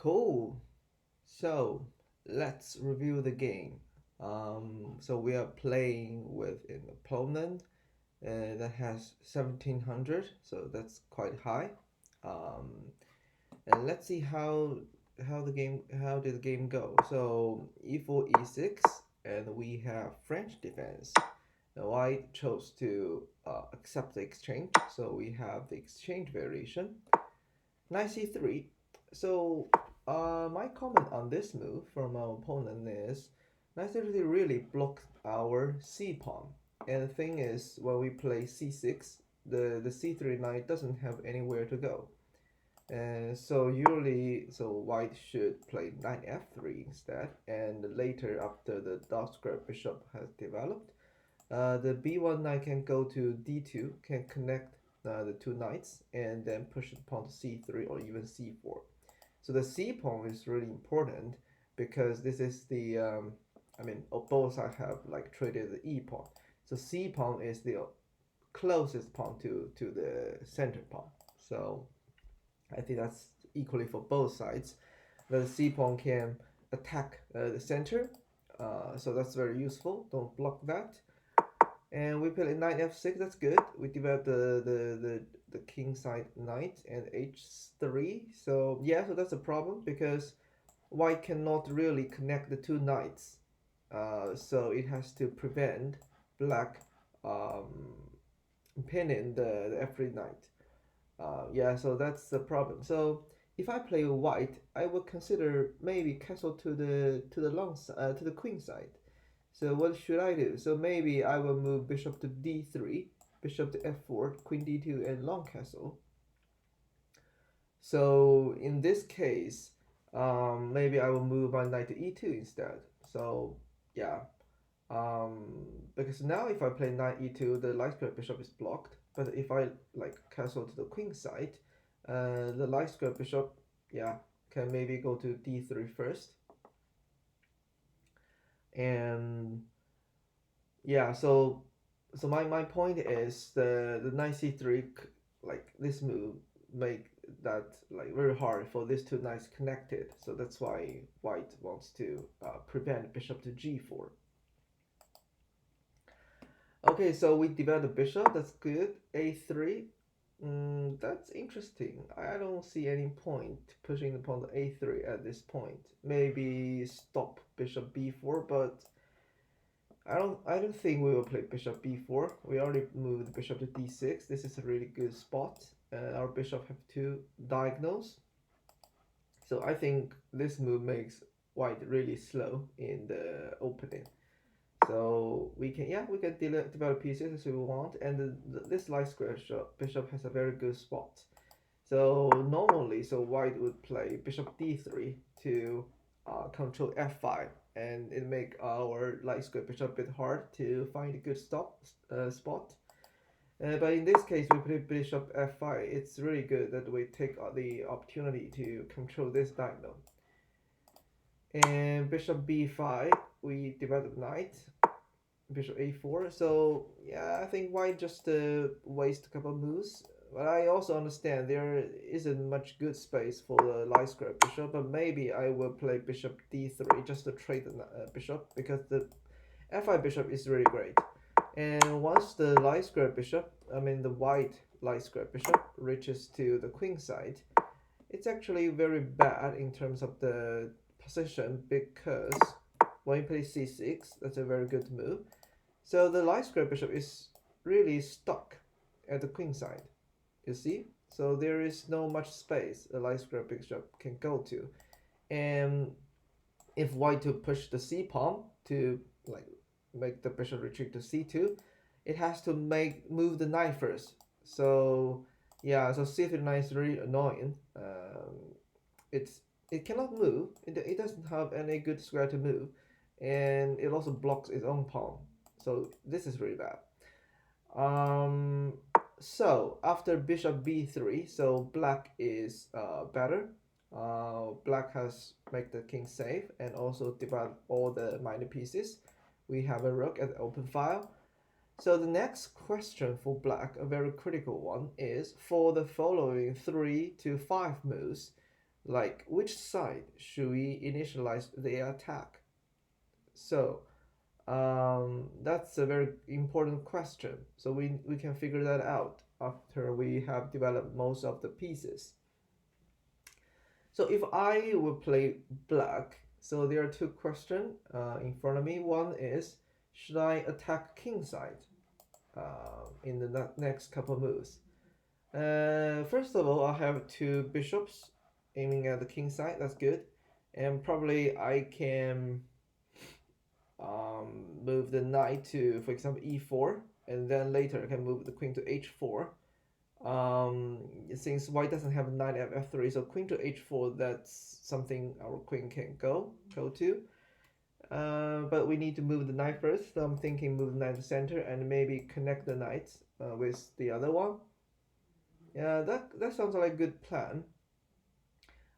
Cool. So let's review the game. So we are playing with an opponent that has 1700, so that's quite high. Um, and let's see how did the game go. So e4 e6, and we have French defense. The white chose to accept the exchange, so we have the exchange variation. Knight c3. So my comment on this move from our opponent is knight c3 really blocked our c pawn. And the thing is, when we play c6, the c3 knight doesn't have anywhere to go. And so usually, so white should play knight f3 instead. And later, after the dot square bishop has developed, the b1 knight can go to d2, can connect the two knights, and then push the pawn to c3 or even c4. So the c pawn is really important because this is the both sides have like traded the e pawn. So c pawn is the closest pawn to the center pawn. So I think that's equally for both sides. The c pawn can attack the center, so that's very useful. Don't block that. And we play knight f6. That's good. We develop the king side knight and h3. So yeah, so that's a problem because white cannot really connect the two knights. So it has to prevent black um, pinning the f3 knight. Yeah, so that's the problem. So if I play white, I would consider maybe castle to the to the queen side. So what should I do? So maybe I will move bishop to d3, bishop to f4, queen d2, and long castle. So in this case, maybe I will move my knight to e2 instead. So yeah, because now if I play knight e2, the light square bishop is blocked. But if I like castle to the queen side, the light square bishop, yeah, can maybe go to d3 first. And yeah, so my point is the knight c3, like this move make that like very hard for these two knights connected. So that's why white wants to prevent bishop to g4. Okay, so we developed the bishop. That's good. A3. That's interesting. I don't see any point pushing the pawn to a3 at this point. Maybe stop bishop b4, but I don't think we will play bishop b4. We already moved bishop to d6. This is a really good spot. Our bishop have two diagonals. So I think this move makes white really slow in the opening. So we can develop pieces as we want, and this light square bishop has a very good spot. So normally, so white would play bishop d3 to control f5, and it make our light square bishop a bit hard to find a good spot. But in this case, we play bishop f5. It's really good that we take the opportunity to control this diagonal. And bishop b5, we develop knight. Bishop a4. So yeah, I think white just waste a couple of moves. But I also understand there isn't much good space for the light square bishop. But maybe I will play bishop d3 just to trade the bishop because the f5 bishop is really great. And once the light square bishop, the white light square bishop reaches to the queen side, it's actually very bad in terms of the position because when you play c6, that's a very good move. So the light square bishop is really stuck at the queen side. You see? So there is no much space a light square bishop can go to. And if white to push the c pawn to like make the bishop retreat to c2, it has to move the knight first. So yeah, so c3 knight is really annoying. It cannot move. It doesn't have any good square to move, and it also blocks its own pawn. So this is really bad. So after bishop b3, so black is better. Black has make the king safe and also divide all the minor pieces. We have a rook at the open file. So the next question for black, a very critical one, is for the following 3 to 5 moves. Like, which side should we initialize the attack? So, that's a very important question. So we can figure that out after we have developed most of the pieces. So if I will play black, so there are two questions in front of me. One is, should I attack king side in the next couple moves? First of all, I have two bishops aiming at the king side. That's good, and probably I can move the knight to, for example, e4, and then later I can move the queen to h4. Since white doesn't have knight at f3, so queen to h4, that's something our queen can go to. But we need to move the knight first, so I'm thinking move the knight to center and maybe connect the knights with the other one. Yeah, that sounds like a good plan.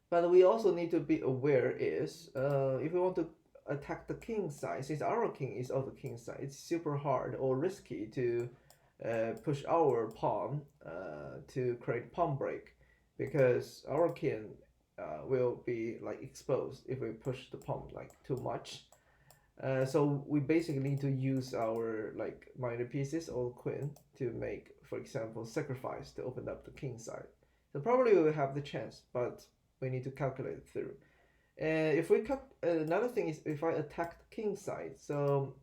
But we also need to be aware is if we want to attack the king side, since our king is on the king side, it's super hard or risky to push our pawn to create pawn break, because our king will be like exposed if we push the pawn like too much. So we basically need to use our like minor pieces or queen to make, for example, sacrifice to open up the king side. So probably we will have the chance, but we need to calculate it through. And if we cut, another thing is if I attack the king side, so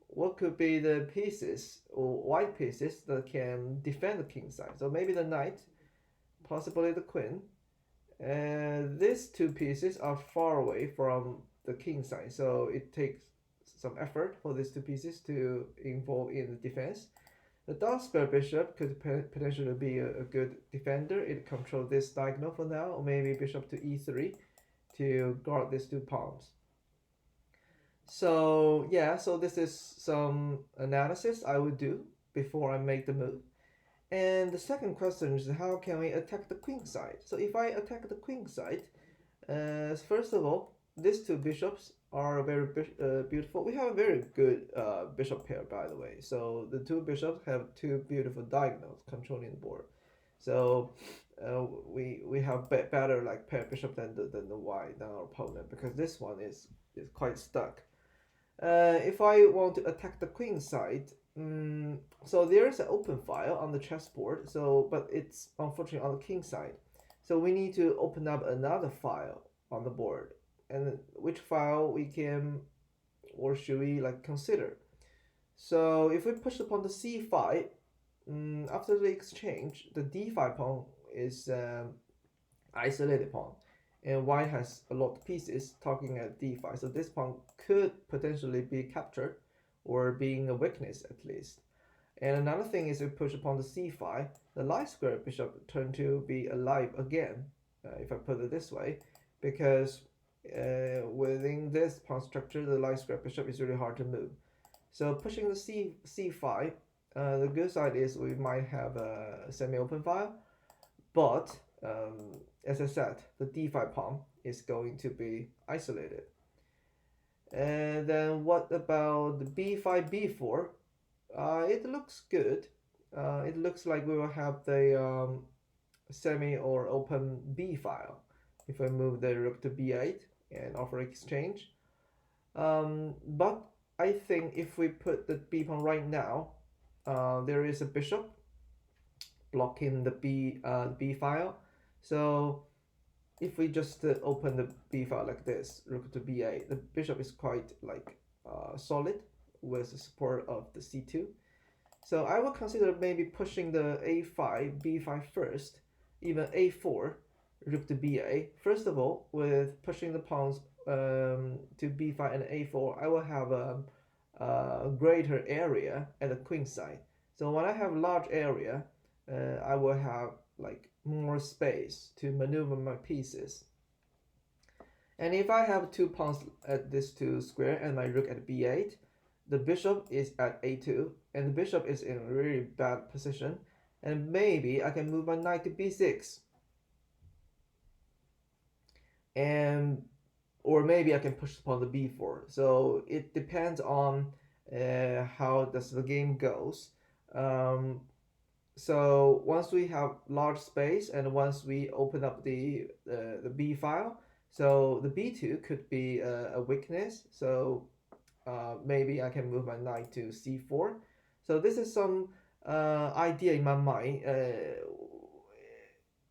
what could be the pieces or white pieces that can defend the king side? So maybe the knight, possibly the queen. And these two pieces are far away from the king side, so it takes some effort for these two pieces to involve in the defense. The dark square bishop could potentially be a good defender. It controls this diagonal for now, or maybe bishop to e3 to guard these two pawns. So yeah, so this is some analysis I would do before I make the move. And the second question is, how can we attack the queen side? So if I attack the queen side, first of all, these two bishops are very beautiful. We have a very good bishop pair, by the way. So the two bishops have two beautiful diagonals controlling the board. So we have better like pair bishop than the white than our opponent, because this one is quite stuck. If I want to attack the queen side, so there is an open file on the chessboard. So but it's unfortunately on the king side. So we need to open up another file on the board, and which file we can or should we like consider. So if we push upon the c5, after the exchange, the d5 pawn is isolated pawn, and white has a lot of pieces talking at d5, so this pawn could potentially be captured or being a weakness at least. And another thing is we push upon the c5, the light square bishop turn to be alive again, if I put it this way, because within this pawn structure, the light square bishop is really hard to move. So pushing the c5, the good side is we might have a semi-open file, but as I said, the d5 pawn is going to be isolated. And then what about the b5, b4? It looks good. It looks like we will have the semi or open b file if I move the rook to b8 and offer exchange. But I think if we put the b pawn right now, there is a bishop blocking the b file. So if we just open the b file like this, rook to b8, the bishop is quite like solid with the support of the c2. So I will consider maybe pushing the a5, b5 first, even a4, rook to b8. First of all, with pushing the pawns to b5 and a4, I will have a greater area at the queen side. So when I have large area, I will have like more space to maneuver my pieces. And if I have two pawns at this two square and my rook at b8, the bishop is at a2, and the bishop is in a really bad position, and maybe I can move my knight to b6, and or maybe I can push upon the b4. So it depends on how does the game goes. So once we have large space and once we open up the B file, so the B2 could be a weakness. So maybe I can move my knight to c4. So this is some idea in my mind.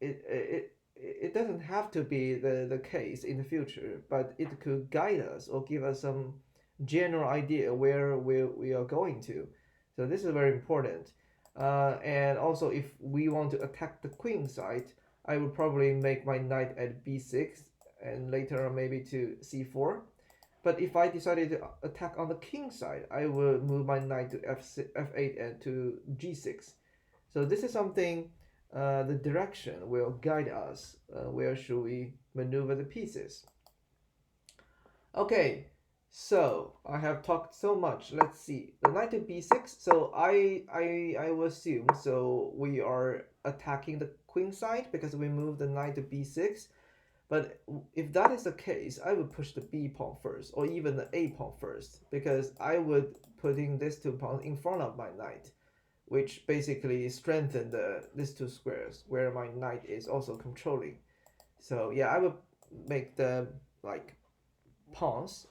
It doesn't have to be the case in the future, but it could guide us or give us some general idea where we are going to. So this is very important. And also, if we want to attack the queen side, I would probably make my knight at b6 and later on maybe to c4. But if I decided to attack on the king side, I will move my knight to f8 and to g6. So this is something the direction will guide us. Where should we maneuver the pieces? Okay, so I have talked so much. Let's see. The knight to b6. So I will assume so we are attacking the queen side because we moved the knight to b6. But if that is the case, I would push the b pawn first, or even the a pawn first, because I would putting these two pawns in front of my knight, which basically strengthen these two squares where my knight is also controlling. So yeah, I would make the like pawns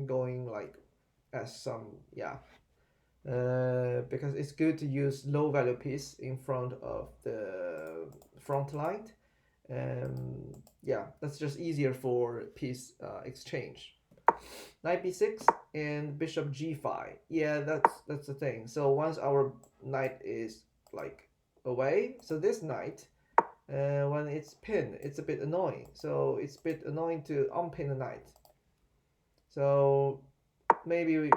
going like as some yeah because it's good to use low value piece in front of the front line. Yeah, that's just easier for piece exchange. Knight b6 and bishop g5. Yeah, that's the thing. So once our knight is like away, so this knight, when it's pinned, it's a bit annoying. So it's a bit annoying to unpin the knight. So maybe we,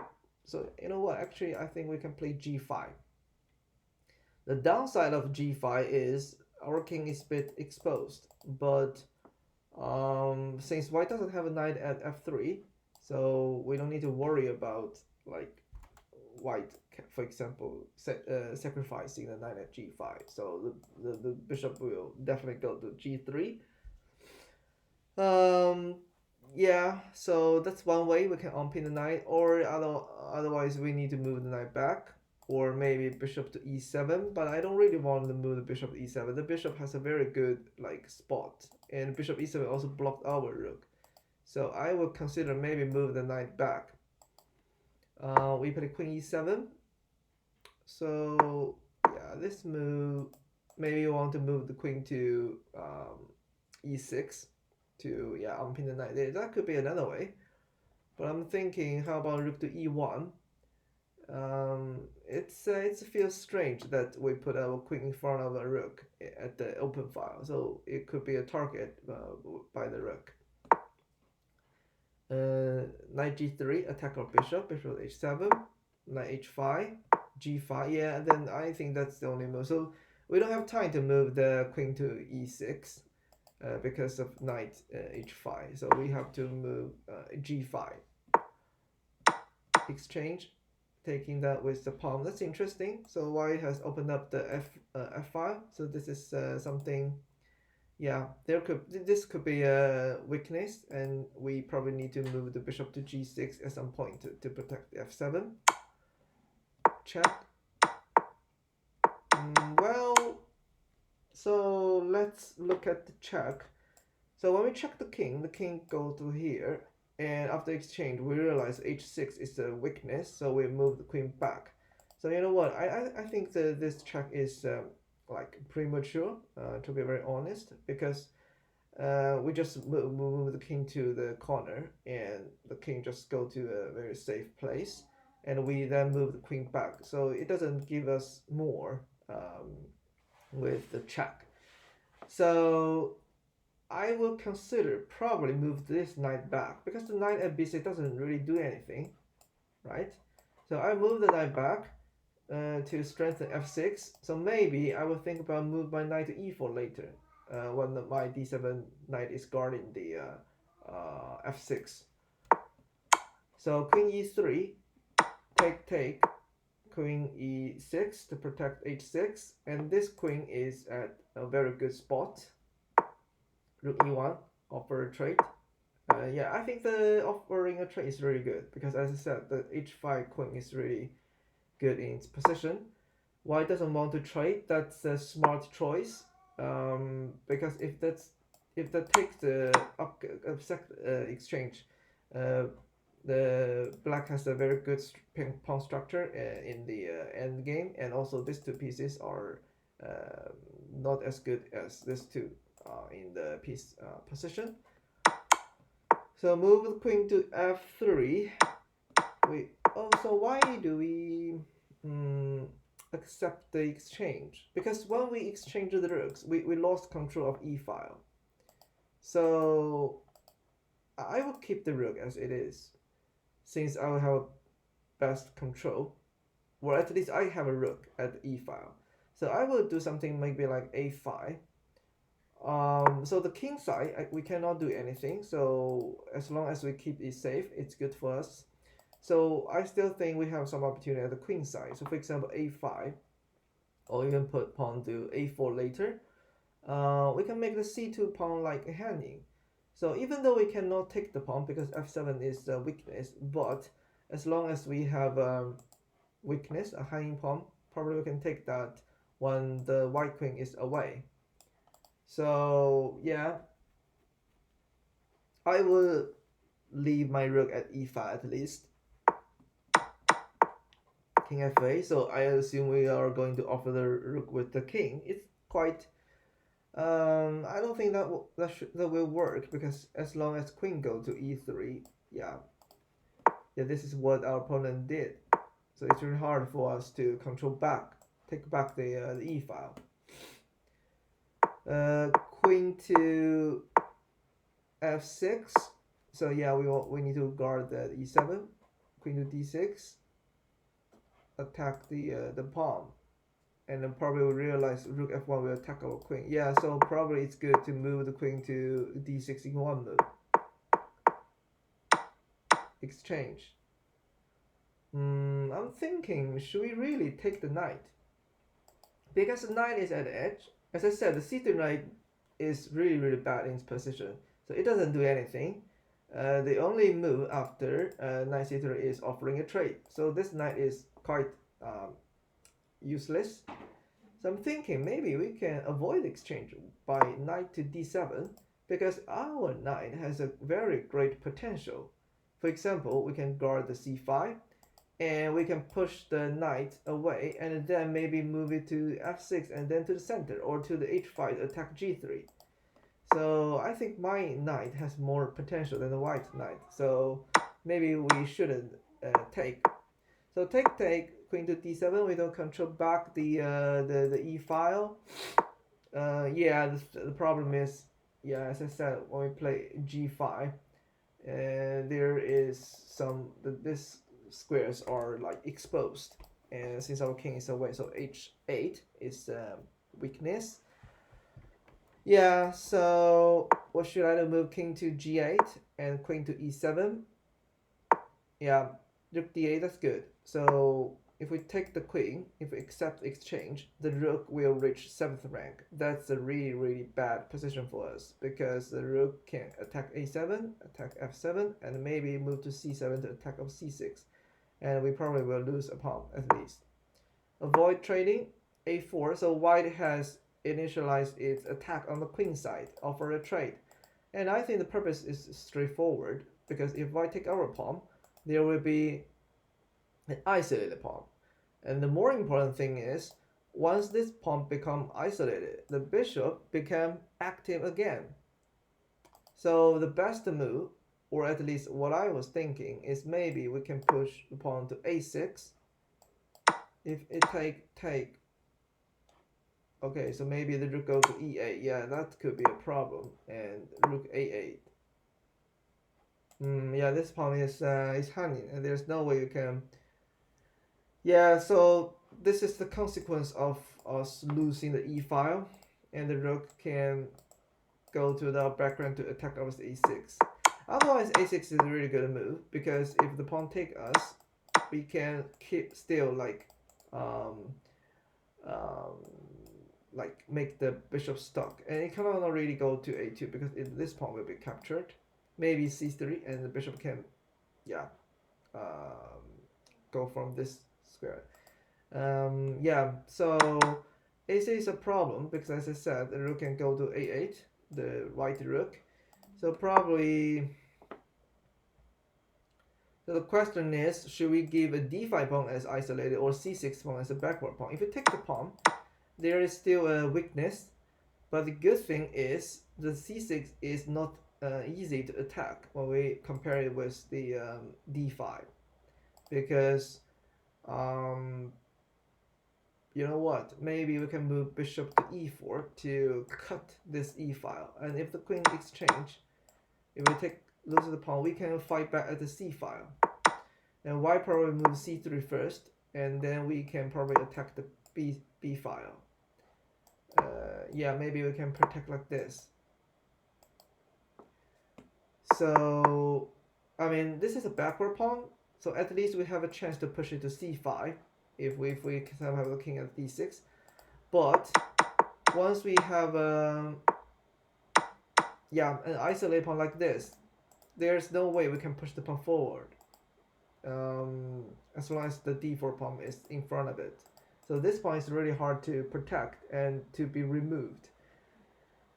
so you know what? Actually, I think we can play g5. The downside of g5 is our king is a bit exposed, but since white doesn't have a knight at f3, so we don't need to worry about like white, for example, sacrificing the knight at g5. So the bishop will definitely go to g3. Um, yeah, so that's one way we can unpin the knight, or otherwise we need to move the knight back, or maybe bishop to e7. But I don't really want to move the bishop to e7. The bishop has a very good like spot, and bishop e7 also blocked our rook. So I would consider maybe move the knight back. We play queen e7. So yeah, this move, maybe you want to move the queen to e6 to yeah unpin the knight. That could be another way. But I'm thinking, how about rook to e1? It feels strange that we put our queen in front of a rook at the open file, so it could be a target by the rook. Knight g3, attack our bishop, bishop h7, knight h5, g5. Yeah, then I think that's the only move. So we don't have time to move the queen to e6 because of knight h5. So we have to move g5. Exchange, taking that with the pawn. That's interesting. So white has opened up the f file. So this is something. Yeah, this could be a weakness, and we probably need to move the bishop to g6 at some point to protect the f7. Check. Well, so let's look at the check. So when we check the king goes to here, and after exchange, we realize h6 is a weakness, so we move the queen back. So you know what? I think this check is like premature, to be very honest, because we just move the king to the corner, and the king just go to a very safe place, and we then move the queen back. So it doesn't give us more with the check. So I will consider probably move this knight back because the knight at b6 doesn't really do anything, right? So I move the knight back to strengthen f6. So maybe I will think about move my knight to e4 later when my d7 knight is guarding the f6. So queen e3, take, queen e6 to protect h6, and this queen is at a very good spot. Rook e1, offer a trade. Yeah, I think the offering a trade is really good because, as I said, the h5 queen is really good in its position. White doesn't want to trade. That's a smart choice. Because if that takes the exchange, uh, the black has a very good pawn structure in the end game, and also these two pieces are uh, not as good as these two in the piece position. So move the queen to f3. We also, why do we accept the exchange? Because when we exchange the rooks, we lost control of e file. So I will keep the rook as it is, since I will have best control, or at least I have a rook at the e file. So I will do something maybe like a5. So the king side, we cannot do anything. So as long as we keep it safe, it's good for us. So I still think we have some opportunity at the queen side. So for example, a5, or even put pawn to a4 later. We can make the c2 pawn like hanging. So even though we cannot take the pawn because f7 is a weakness, but as long as we have weakness, a hanging pawn, probably we can take that when the white queen is away. So yeah, I will leave my rook at e5 at least. King f8. So I assume we are going to offer the rook with the king. It's quite. I don't think that will work, because as long as queen go to e3, yeah, this is what our opponent did. So it's really hard for us to take back the e file. Queen to f6. So yeah, we need to guard the e7. Queen to d6. Attack the pawn, and then probably we'll realize rook f1 will attack our queen. Yeah, so probably it's good to move the queen to d6 in one move. Exchange. I'm thinking, should we really take the knight? Because the knight is at the edge. As I said, the c3 knight is really bad in its position, so it doesn't do anything. The only move after knight c3 is offering a trade. So this knight is quite useless. So I'm thinking maybe we can avoid exchange by knight to d7, because our knight has a very great potential. For example, we can guard the c5, and we can push the knight away, and then maybe move it to f6 and then to the center, or to the h5 attack g3. So I think my knight has more potential than the white knight. So maybe we shouldn't take. So take queen to d7. We don't control back the e file. Yeah, the problem is, yeah, as I said, when we play g5, there is some this squares are like exposed, and since our king is away, so h8 is weakness. Yeah, so what should I do? Move king to g8 and queen to e7. Yeah, rook d8, that's good. So if we take the queen, if we accept exchange, the rook will reach 7th rank. That's a really bad position for us, because the rook can attack a7, attack f7, and maybe move to c7 to attack of c6. And we probably will lose a pawn at least. Avoid trading, a4. So white has initialized its attack on the queen side, offer a trade. And I think the purpose is straightforward, because if white take our pawn, there will be an isolated pawn. And the more important thing is, once this pawn become isolated, the bishop become active again. So the best move, or at least what I was thinking, is maybe we can push the pawn to a6. If it take. Okay, so maybe the rook go to e8. Yeah, that could be a problem. And rook a8. Yeah, this pawn is hanging, and there's no way you can. Yeah, so this is the consequence of us losing the e file, and the rook can go to the background to attack our a6. Otherwise, a6 is a really good move, because if the pawn take us, we can keep still um, make the bishop stuck, and it cannot really go to a2 because this pawn will be captured. Maybe c3, and the bishop can, yeah, go from this square. Yeah, so AC is a problem because, as I said, the rook can go to a8, the white rook. So probably, so the question is, should we give a d5 pawn as isolated or c6 pawn as a backward pawn? If you take the pawn, there is still a weakness, but the good thing is the c6 is not easy to attack when we compare it with the d5, because um, you know what? Maybe we can move bishop to e4 to cut this e file. And if the queen exchange, if we take loses the pawn, we can fight back at the c file. And white probably move c3 first, and then we can probably attack the b file. Yeah, maybe we can protect like this. So, I mean, this is a backward pawn, so at least we have a chance to push it to c5 if we somehow have the king at d6. But once we have an isolate pawn like this, there's no way we can push the pawn forward as long as the d4 pawn is in front of it. So this pawn is really hard to protect and to be removed.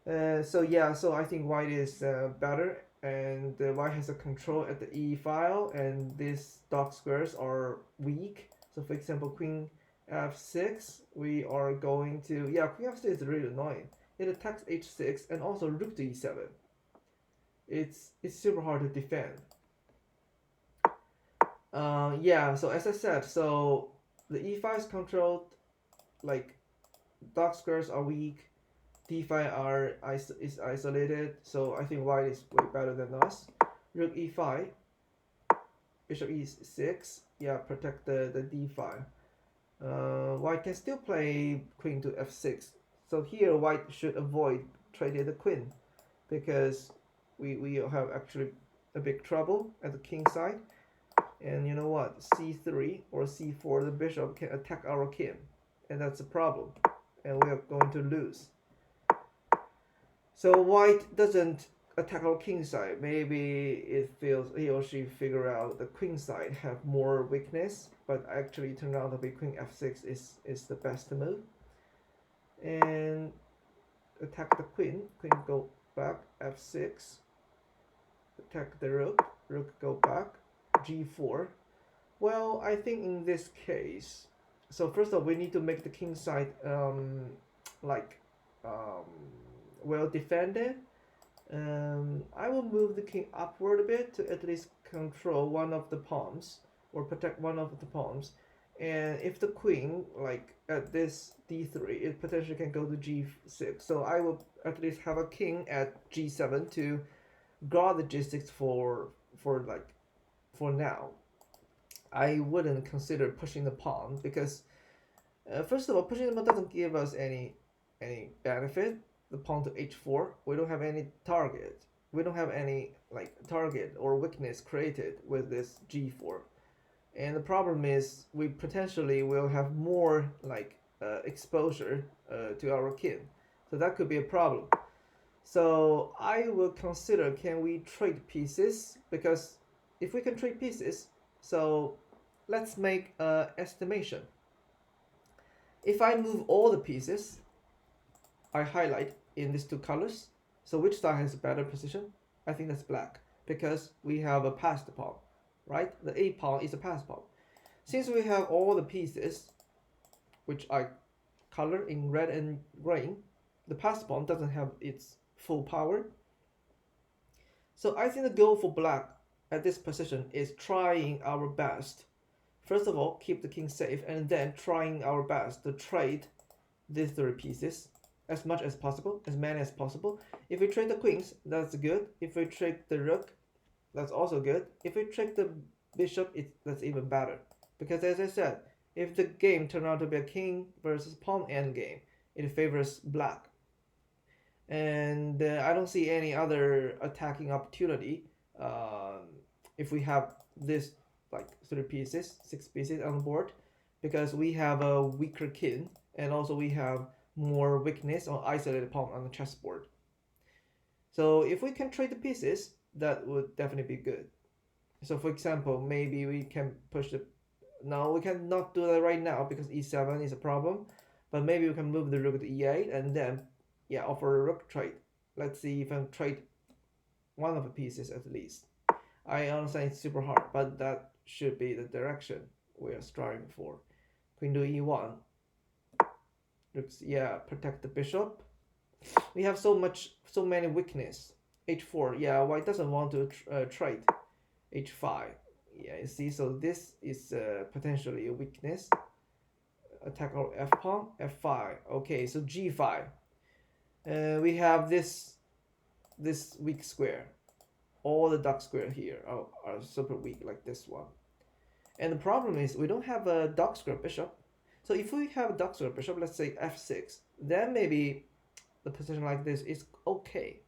So I think white is better, and white has a control at the e file, and these dark squares are weak. So for example, queen f6, we are going to, queen f6 is really annoying. It attacks h6 and also rook to e7. It's super hard to defend. So as I said, so the e5 is controlled, like dark squares are weak, d5 is isolated, so I think white is way better than us. Rook e5, bishop e6, protect the d5. White can still play queen to f6, so here white should avoid trading the queen, because we have actually a big trouble at the king side. And you know what, c3 or c4, the bishop can attack our king, and that's a problem, and we are going to lose. So white doesn't attack our king side. Maybe it feels he or she figure out the queen side have more weakness, but actually it turned out to be queen f6 is the best move. And attack the queen. Queen go back, f6. Attack the rook. Rook go back, g4. Well, I think in this case, so first of all, we need to make the king side like um, well defended. I will move the king upward a bit to at least control one of the pawns or protect one of the pawns. And if the queen, like at this d3, it potentially can go to g6. So I will at least have a king at g7 to guard the g6 for now. I wouldn't consider pushing the pawn because first of all, pushing the pawn doesn't give us any benefit. The pawn to h4, we don't have any target. We don't have any like target or weakness created with this g4. And the problem is we potentially will have more like exposure to our king. So that could be a problem. So I will consider, can we trade pieces? Because if we can trade pieces, so let's make an estimation. If I move all the pieces, I highlight in these two colors. So which side has a better position? I think that's black, because we have a passed pawn, right? The a pawn is a passed pawn. Since we have all the pieces, which I color in red and green, the passed pawn doesn't have its full power. So I think the goal for black at this position is trying our best. First of all, keep the king safe, and then trying our best to trade these three pieces as much as possible, as many as possible. If we trade the queens, that's good. If we trade the rook, that's also good. If we trade the bishop, that's even better. Because as I said, if the game turned out to be a king versus pawn endgame, it favors black. And I don't see any other attacking opportunity if we have this like 6 pieces on the board, because we have a weaker king, and also we have more weakness or isolated pawn on the chessboard. So if we can trade the pieces, that would definitely be good. So for example, maybe we can push the no, we cannot do that right now because e7 is a problem. But maybe we can move the rook to e8 and then, yeah, offer a rook trade. Let's see if I can trade one of the pieces at least. I understand it's super hard, but that should be the direction we are striving for. Queen to e1. Looks, yeah, protect the bishop. We have so many weakness. h4, yeah, white doesn't want to trade. h5, yeah, you see, so this is potentially a weakness. Attack our f pawn, f5. Okay, so g5. We have this weak square. All the dark square here are super weak, like this one. And the problem is we don't have a dark square bishop. So if we have a dark square bishop, let's say f6, then maybe the position like this is okay.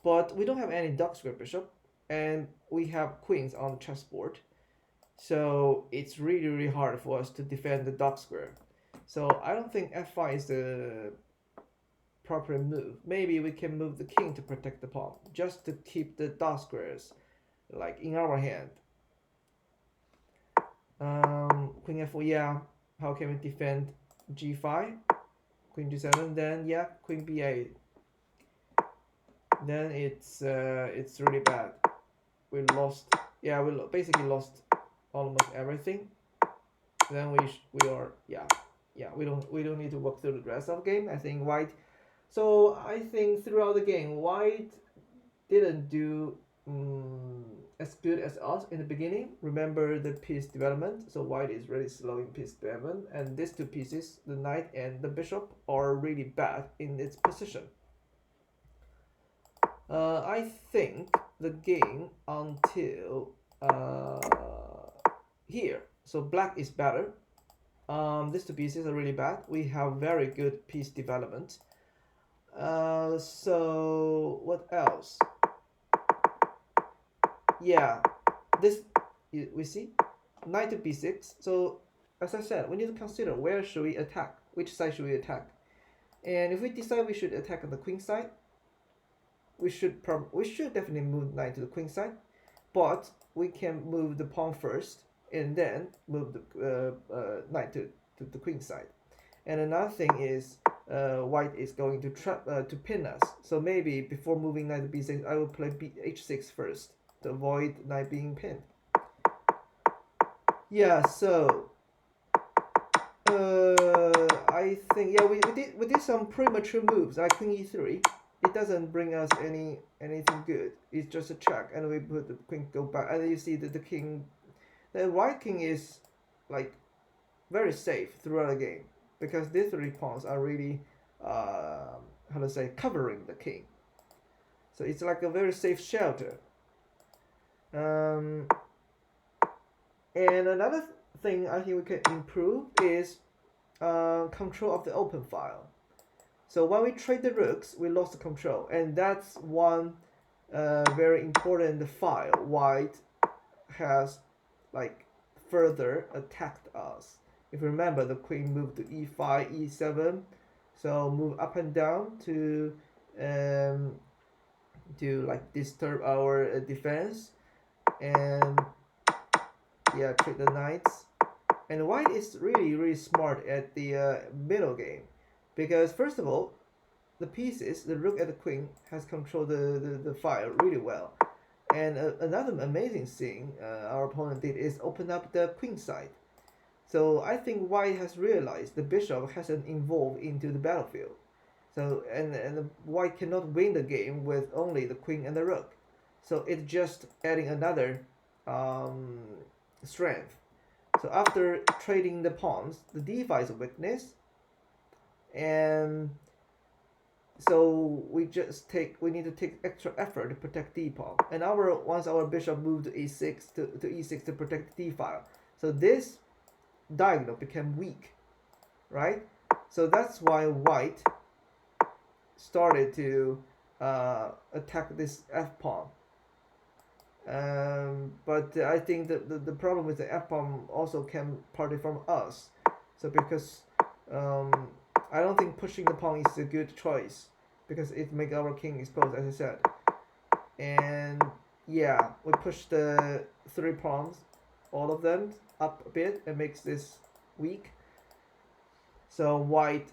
But we don't have any dark square bishop, and we have queens on the chessboard. So it's really hard for us to defend the dark square. So I don't think f5 is the proper move. Maybe we can move the king to protect the pawn, just to keep the dark squares like in our hand. Queen f4, yeah. How can we defend g5? Queen g7, then yeah, queen b8. Then it's really bad. We lost. Yeah, we basically lost almost everything. Then we are, yeah, we don't need to walk through the rest of the game. I think white. So I think throughout the game, white didn't do as good as us in the beginning. Remember the piece development. So white is really slow in piece development, and these two pieces, the knight and the bishop, are really bad in its position. I think the game until here. So black is better. These two pieces are really bad. We have very good piece development. So what else? Yeah, this we see knight to b6. So as I said, we need to consider where should we attack, which side should we attack, and if we decide we should attack on the queen side, we should definitely move knight to the queen side, but we can move the pawn first and then move the knight to the queen side. And another thing is white is going to to pin us. So maybe before moving knight to b6, I will play h6 first to avoid knight being pinned. Yeah, so I think, yeah, we did some premature moves like queen e3. It doesn't bring us anything good. It's just a check, and we put the queen go back, and you see that the king, the white king is like very safe throughout the game because these three pawns are really how to say, covering the king. So it's like a very safe shelter. And another thing I think we can improve is control of the open file. So when we trade the rooks, we lost the control, and that's one very important file white has like further attacked us. If you remember, the queen moved to e5, e7, so move up and down to like disturb our defense, and yeah, trade the knights. And white is really smart at the middle game, because first of all, the pieces, the rook and the queen, has controlled the file really well. And another amazing thing our opponent did is open up the queen side. So I think white has realized the bishop hasn't evolved into the battlefield. So and white cannot win the game with only the queen and the rook. So it's just adding another strength. So after trading the pawns, the d5 is a weakness, and so we need to take extra effort to protect d pawn. And once our bishop moved to e6 to e6 to protect the d file, so this diagonal became weak, right? So that's why white started to attack this f pawn. But I think that the problem with the f pawn also came partly from us. So because I don't think pushing the pawn is a good choice because it makes our king exposed, as I said. And yeah, we pushed the three pawns, all of them, up a bit and makes this weak. So white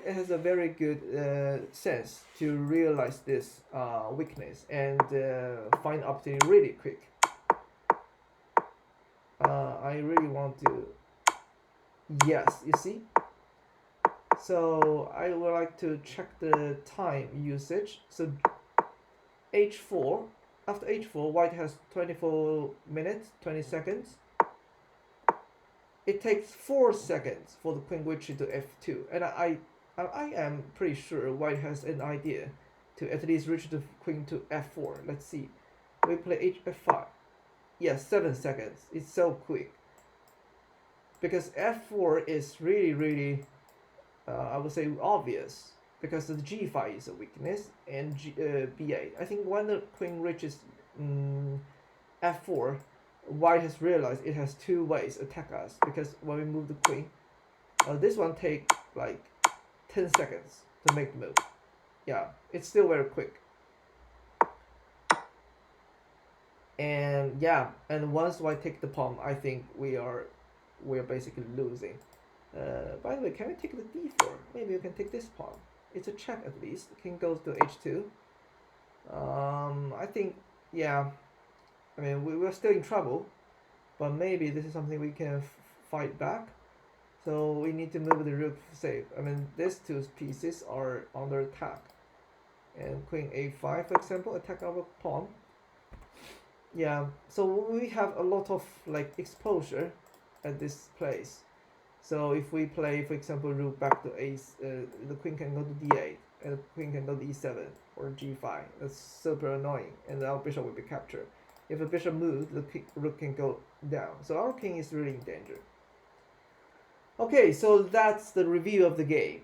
has a very good sense to realize this weakness and find opportunity really quick. I really want to, yes, you see. So I would like to check the time usage. So h4, after h4, white has 24 minutes 20 seconds. It takes 4 seconds for the queen retreat to f2, and I am pretty sure white has an idea to at least reach the queen to f4. Let's see. We play f5. Yes, 7 seconds. It's so quick. Because f4 is really, I would say, obvious. Because the g5 is a weakness, and b8. I think when the queen reaches f4, white has realized it has two ways to attack us. Because when we move the queen, this one take like 10 seconds to make the move. Yeah, it's still very quick. And yeah, and once white take the pawn, I think we are basically losing. By the way, can we take the d4? Maybe we can take this pawn. It's a check at least. King goes to h2. I think, yeah. I mean, we're still in trouble, but maybe this is something we can fight back. So we need to move the rook safe. I mean, these two pieces are under attack. And queen a5, for example, attack our pawn. Yeah, so we have a lot of like exposure at this place. So if we play, for example, rook back to the queen can go to d8, and the queen can go to e7 or g5. That's super annoying, and our bishop will be captured. If the bishop moves, the rook can go down. So our king is really in danger. Okay, so that's the review of the game.